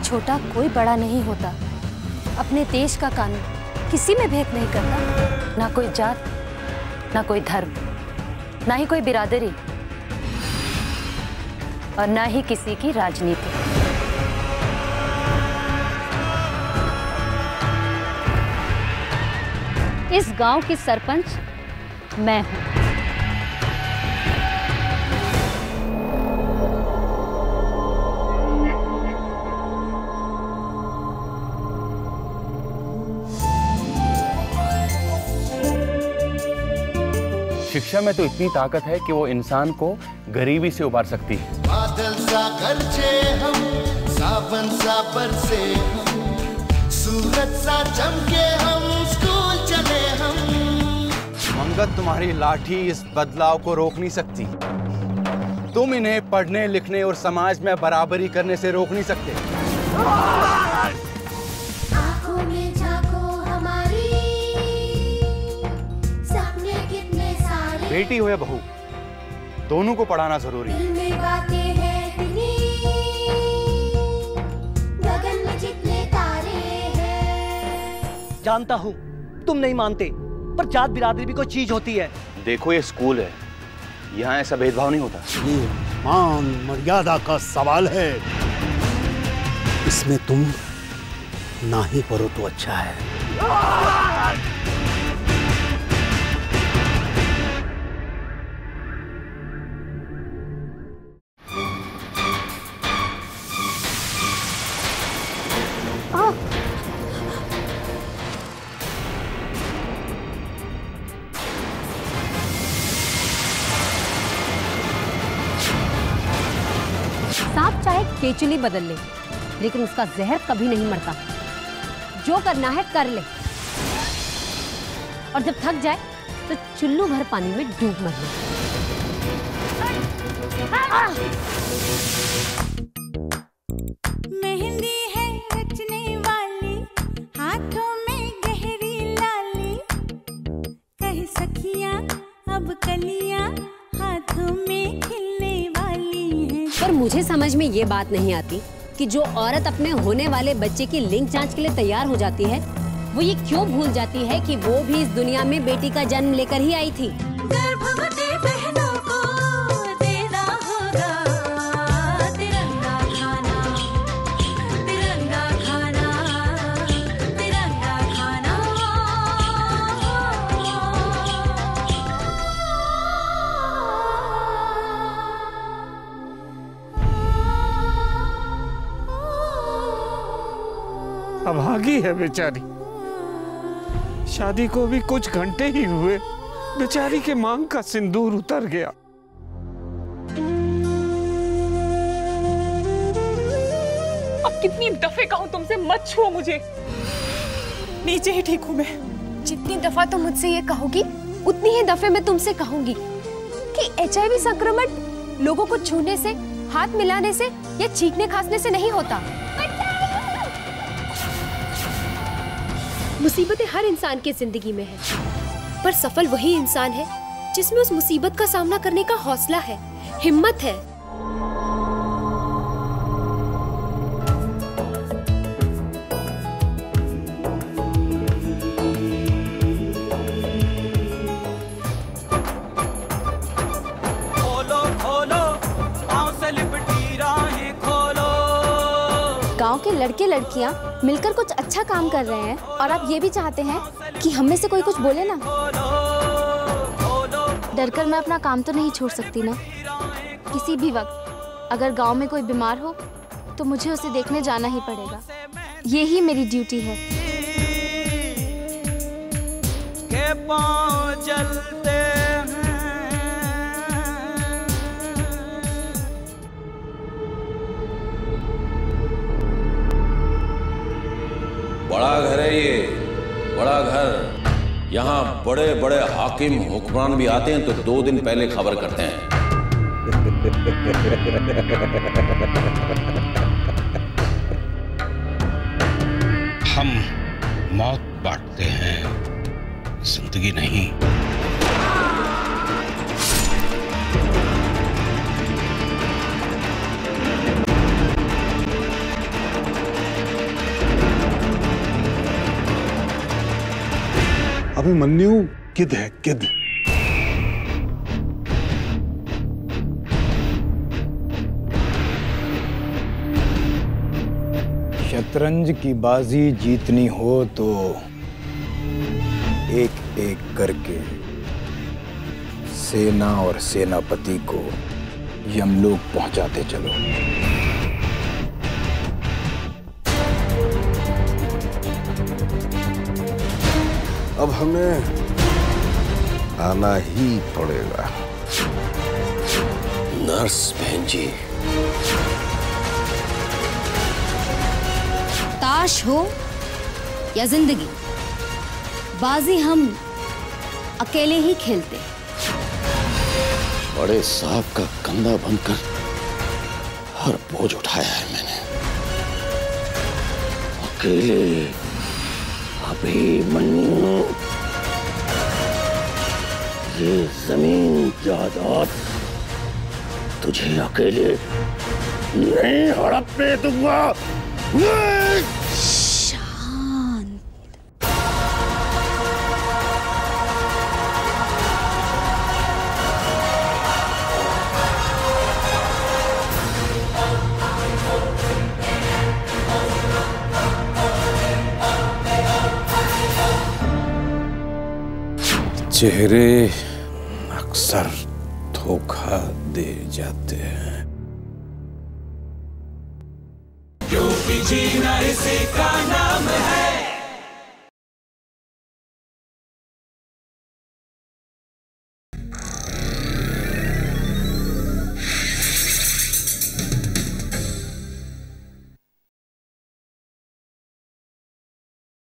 छोटा कोई बड़ा नहीं होता। अपने देश का कानून किसी में भेद नहीं करता, ना कोई जात, ना कोई धर्म, ना ही कोई बिरादरी, और ना ही किसी की राजनीति। इस गांव की सरपंच मैं हूं। शिक्षा में तो इतनी ताकत है कि वो इंसान को गरीबी से उबार सकती है। बादल सा गरजे हम, सावन सा बरसे हम, सूरज सा चमके हम, स्कूल चले हम। मंगत, तुम्हारी लाठी इस बदलाव को रोक नहीं सकती। तुम इन्हें पढ़ने लिखने और समाज में बराबरी करने से रोक नहीं सकते। बेटी हो या बहू, दोनों को पढ़ाना जरूरी है। जानता हूँ तुम नहीं मानते, पर जात बिरादरी भी कोई चीज होती है। देखो, ये स्कूल है, यहाँ ऐसा भेदभाव नहीं होता। ये मान मर्यादा का सवाल है, इसमें तुम ना ही पढ़ो तो अच्छा है। सांप चाहे केचुली बदल ले, लेकिन उसका जहर कभी नहीं मरता। जो करना है कर ले, और जब थक जाए तो चुल्लू भर पानी में डूब मर ले। मेहंदी है रचने वाली, हाथों में गहरी लाली, कह सखियां अब कलियां हाथों में खिलने वाली हैं। पर मुझे समझ में ये बात नहीं आती कि जो औरत अपने होने वाले बच्चे की लिंग जांच के लिए तैयार हो जाती है, वो ये क्यों भूल जाती है कि वो भी इस दुनिया में बेटी का जन्म लेकर ही आई थी। गर्भवती बहनों को देना होगा तिरंगा खाना, तिरंगा खाना, तिरंगा खाना। अभागी है बेचारी, शादी को भी कुछ घंटे ही हुए, बेचारी के मांग का सिंदूर उतर गया। अब कितनी दफे कहूं तुमसे मत छुओ मुझे, नीचे ही ठीक हूं मैं। जितनी दफा तुम मुझसे ये कहोगी, उतनी ही दफे मैं तुमसे कहूंगी कि HIV संक्रमण लोगों को छूने से, हाथ मिलाने से या चीखने खांसने से नहीं होता। मुसीबतें हर इंसान की जिंदगी में है, पर सफल वही इंसान है जिसमें उस मुसीबत का सामना करने का हौसला है, हिम्मत है। खोलो खोलो पाँव से लिपटी राहें खोलो। गांव के लड़के लड़कियां मिलकर कुछ अच्छा काम कर रहे हैं, और आप ये भी चाहते हैं कि हम में से कोई कुछ बोले ना। डरकर मैं अपना काम तो नहीं छोड़ सकती ना। किसी भी वक्त अगर गांव में कोई बीमार हो तो मुझे उसे देखने जाना ही पड़ेगा। ये ही मेरी ड्यूटी है। के पाँव जलते हैं। बड़ा घर है ये, बड़ा घर। यहाँ बड़े बड़े हाकिम हुक्मरान भी आते हैं तो 2 दिन पहले खबर करते हैं। हम मौत बांटते हैं, जिंदगी नहीं। अभिमन्यु किद है, किद। शतरंज की बाजी जीतनी हो तो एक एक करके सेना और सेनापति को यमलोक पहुंचाते चलो। अब हमें आना ही पड़ेगा। नर्स बहन जी, ताश हो या जिंदगी, बाजी हम अकेले ही खेलते। बड़े साहब का कंधा बनकर हर बोझ उठाया है मैंने, अकेले। अभिमन्यु, ये जमीन जायदाद तुझे अकेले नहीं हड़पने दूंगा। चेहरे अक्सर धोखा दे जाते हैं। क्योंकि जीना इसी का